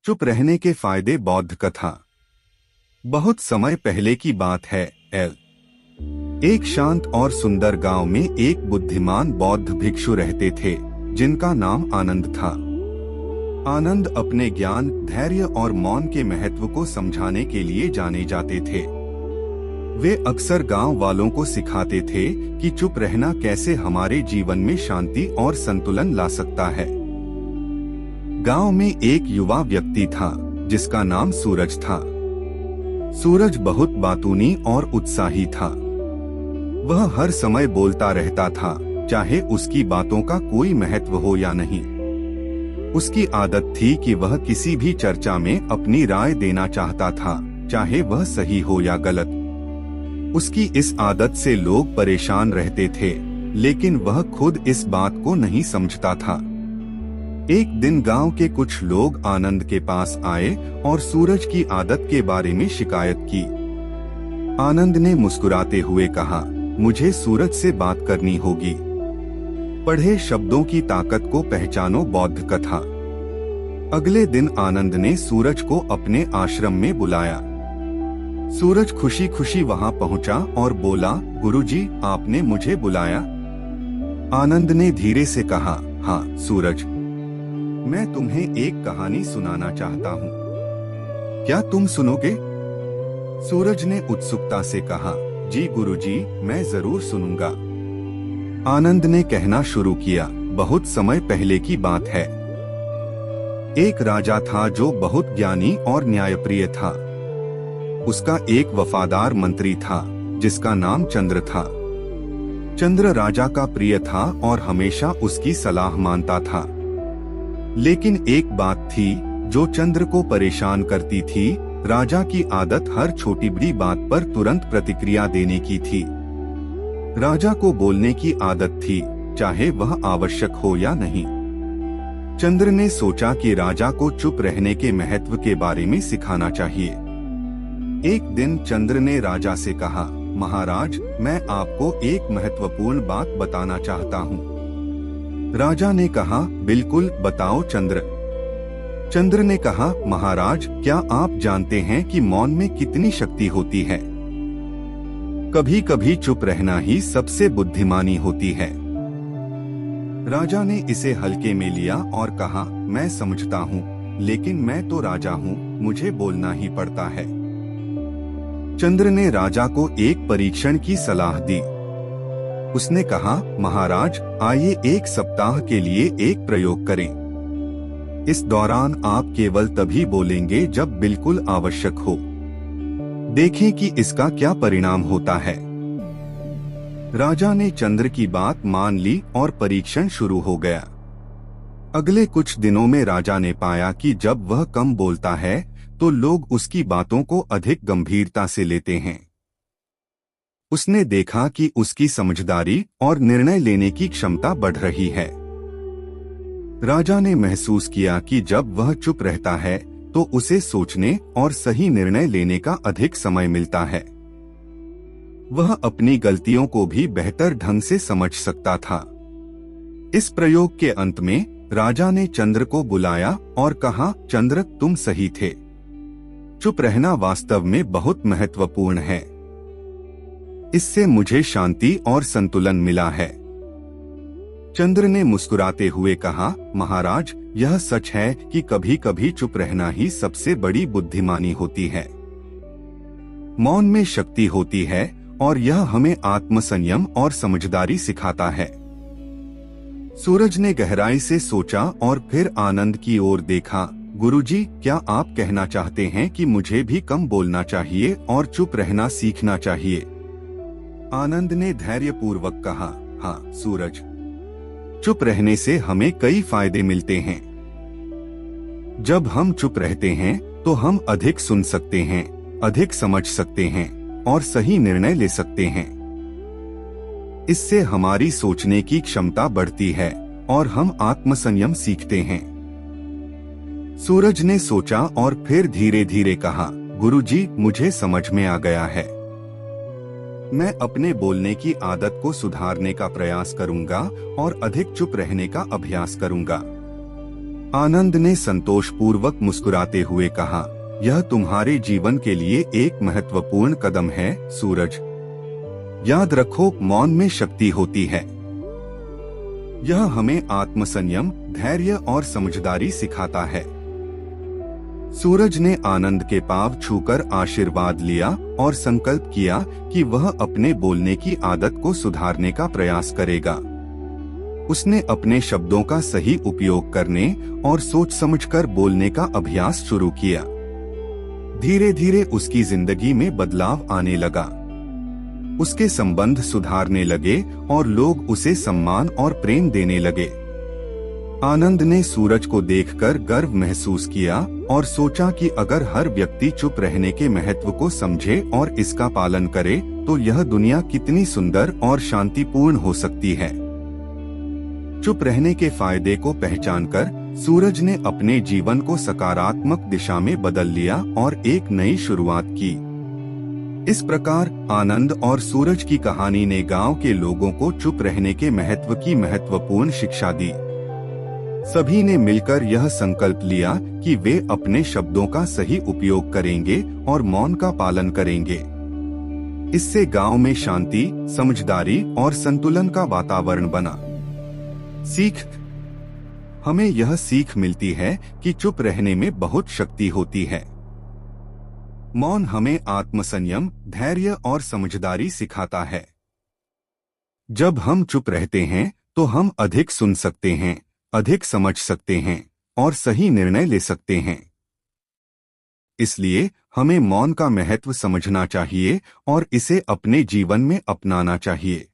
चुप रहने के फायदे। बौद्ध कथा। बहुत समय पहले की बात है। एक शांत और सुंदर गांव में एक बुद्धिमान बौद्ध भिक्षु रहते थे, जिनका नाम आनंद था। आनंद अपने ज्ञान, धैर्य और मौन के महत्व को समझाने के लिए जाने जाते थे। वे अक्सर गांव वालों को सिखाते थे कि चुप रहना कैसे हमारे जीवन में शांति और संतुलन ला सकता है। गांव में एक युवा व्यक्ति था, जिसका नाम सूरज था। सूरज बहुत बातूनी और उत्साही था। वह हर समय बोलता रहता था, चाहे उसकी बातों का कोई महत्व हो या नहीं। उसकी आदत थी कि वह किसी भी चर्चा में अपनी राय देना चाहता था, चाहे वह सही हो या गलत। उसकी इस आदत से लोग परेशान रहते थे, लेकिन वह खुद इस बात को नहीं समझता था। एक दिन गांव के कुछ लोग आनंद के पास आए और सूरज की आदत के बारे में शिकायत की। आनंद ने मुस्कुराते हुए कहा, मुझे सूरज से बात करनी होगी। पढ़े शब्दों की ताकत को पहचानो। बौद्ध कथा। अगले दिन आनंद ने सूरज को अपने आश्रम में बुलाया। सूरज खुशी खुशी वहां पहुंचा और बोला, गुरुजी, आपने मुझे बुलाया? आनंद ने धीरे से कहा, हाँ सूरज, मैं तुम्हें एक कहानी सुनाना चाहता हूँ। क्या तुम सुनोगे? सूरज ने उत्सुकता से कहा, जी गुरुजी, मैं जरूर सुनूंगा। आनंद ने कहना शुरू किया, बहुत समय पहले की बात है। एक राजा था जो बहुत ज्ञानी और न्यायप्रिय था। उसका एक वफादार मंत्री था, जिसका नाम चंद्र था। चंद्र राजा का प्रिय था और हमेशा उसकी सलाह मानता था। लेकिन एक बात थी जो चंद्र को परेशान करती थी। राजा की आदत हर छोटी बड़ी बात पर तुरंत प्रतिक्रिया देने की थी। राजा को बोलने की आदत थी, चाहे वह आवश्यक हो या नहीं। चंद्र ने सोचा कि राजा को चुप रहने के महत्व के बारे में सिखाना चाहिए। एक दिन चंद्र ने राजा से कहा, महाराज, मैं आपको एक महत्वपूर्ण बात बताना चाहता हूँ। राजा ने कहा, बिल्कुल बताओ चंद्र। चंद्र ने कहा, महाराज, क्या आप जानते हैं कि मौन में कितनी शक्ति होती है? कभी कभी चुप रहना ही सबसे बुद्धिमानी होती है। राजा ने इसे हल्के में लिया और कहा, मैं समझता हूँ, लेकिन मैं तो राजा हूँ, मुझे बोलना ही पड़ता है। चंद्र ने राजा को एक परीक्षण की सलाह दी। उसने कहा, महाराज, आइए एक सप्ताह के लिए एक प्रयोग करें। इस दौरान आप केवल तभी बोलेंगे जब बिल्कुल आवश्यक हो। देखें कि इसका क्या परिणाम होता है। राजा ने चंद्र की बात मान ली और परीक्षण शुरू हो गया। अगले कुछ दिनों में राजा ने पाया कि जब वह कम बोलता है तो लोग उसकी बातों को अधिक गंभीरता से लेते हैं। उसने देखा कि उसकी समझदारी और निर्णय लेने की क्षमता बढ़ रही है। राजा ने महसूस किया कि जब वह चुप रहता है तो उसे सोचने और सही निर्णय लेने का अधिक समय मिलता है। वह अपनी गलतियों को भी बेहतर ढंग से समझ सकता था। इस प्रयोग के अंत में राजा ने चंद्र को बुलाया और कहा, चंद्र, तुम सही थे। चुप रहना वास्तव में बहुत महत्वपूर्ण है। इससे मुझे शांति और संतुलन मिला है। चंद्र ने मुस्कुराते हुए कहा, महाराज, यह सच है कि कभी कभी चुप रहना ही सबसे बड़ी बुद्धिमानी होती है। मौन में शक्ति होती है और यह हमें आत्मसंयम और समझदारी सिखाता है। सूरज ने गहराई से सोचा और फिर आनंद की ओर देखा। गुरुजी, क्या आप कहना चाहते हैं कि मुझे भी कम बोलना चाहिए और चुप रहना सीखना चाहिए? आनंद ने धैर्यपूर्वक कहा, हाँ सूरज, चुप रहने से हमें कई फायदे मिलते हैं। जब हम चुप रहते हैं तो हम अधिक सुन सकते हैं, अधिक समझ सकते हैं और सही निर्णय ले सकते हैं। इससे हमारी सोचने की क्षमता बढ़ती है और हम आत्मसंयम सीखते हैं। सूरज ने सोचा और फिर धीरे धीरे कहा, गुरुजी, मुझे समझ में आ गया है। मैं अपने बोलने की आदत को सुधारने का प्रयास करूंगा और अधिक चुप रहने का अभ्यास करूंगा। आनंद ने संतोषपूर्वक मुस्कुराते हुए कहा, यह तुम्हारे जीवन के लिए एक महत्वपूर्ण कदम है, सूरज। याद रखो, मौन में शक्ति होती है। यह हमें आत्मसंयम, धैर्य और समझदारी सिखाता है। सूरज ने आनंद के पांव छूकर आशीर्वाद लिया और संकल्प किया कि वह अपने बोलने की आदत को सुधारने का प्रयास करेगा। उसने अपने शब्दों का सही उपयोग करने और सोच समझकर बोलने का अभ्यास शुरू किया। धीरे धीरे उसकी जिंदगी में बदलाव आने लगा। उसके संबंध सुधारने लगे और लोग उसे सम्मान और प्रेम देने लगे। आनंद ने सूरज को देखकर गर्व महसूस किया और सोचा कि अगर हर व्यक्ति चुप रहने के महत्व को समझे और इसका पालन करे तो यह दुनिया कितनी सुंदर और शांतिपूर्ण हो सकती है। चुप रहने के फायदे को पहचानकर सूरज ने अपने जीवन को सकारात्मक दिशा में बदल लिया और एक नई शुरुआत की। इस प्रकार आनंद और सूरज की कहानी ने गांव के लोगों को चुप रहने के महत्व की महत्वपूर्ण शिक्षा दी। सभी ने मिलकर यह संकल्प लिया कि वे अपने शब्दों का सही उपयोग करेंगे और मौन का पालन करेंगे। इससे गांव में शांति, समझदारी और संतुलन का वातावरण बना। सीख, हमें यह सीख मिलती है कि चुप रहने में बहुत शक्ति होती है। मौन हमें आत्मसंयम, धैर्य और समझदारी सिखाता है। जब हम चुप रहते हैं तो हम अधिक सुन सकते हैं, अधिक समझ सकते हैं और सही निर्णय ले सकते हैं। इसलिए हमें मौन का महत्व समझना चाहिए और इसे अपने जीवन में अपनाना चाहिए।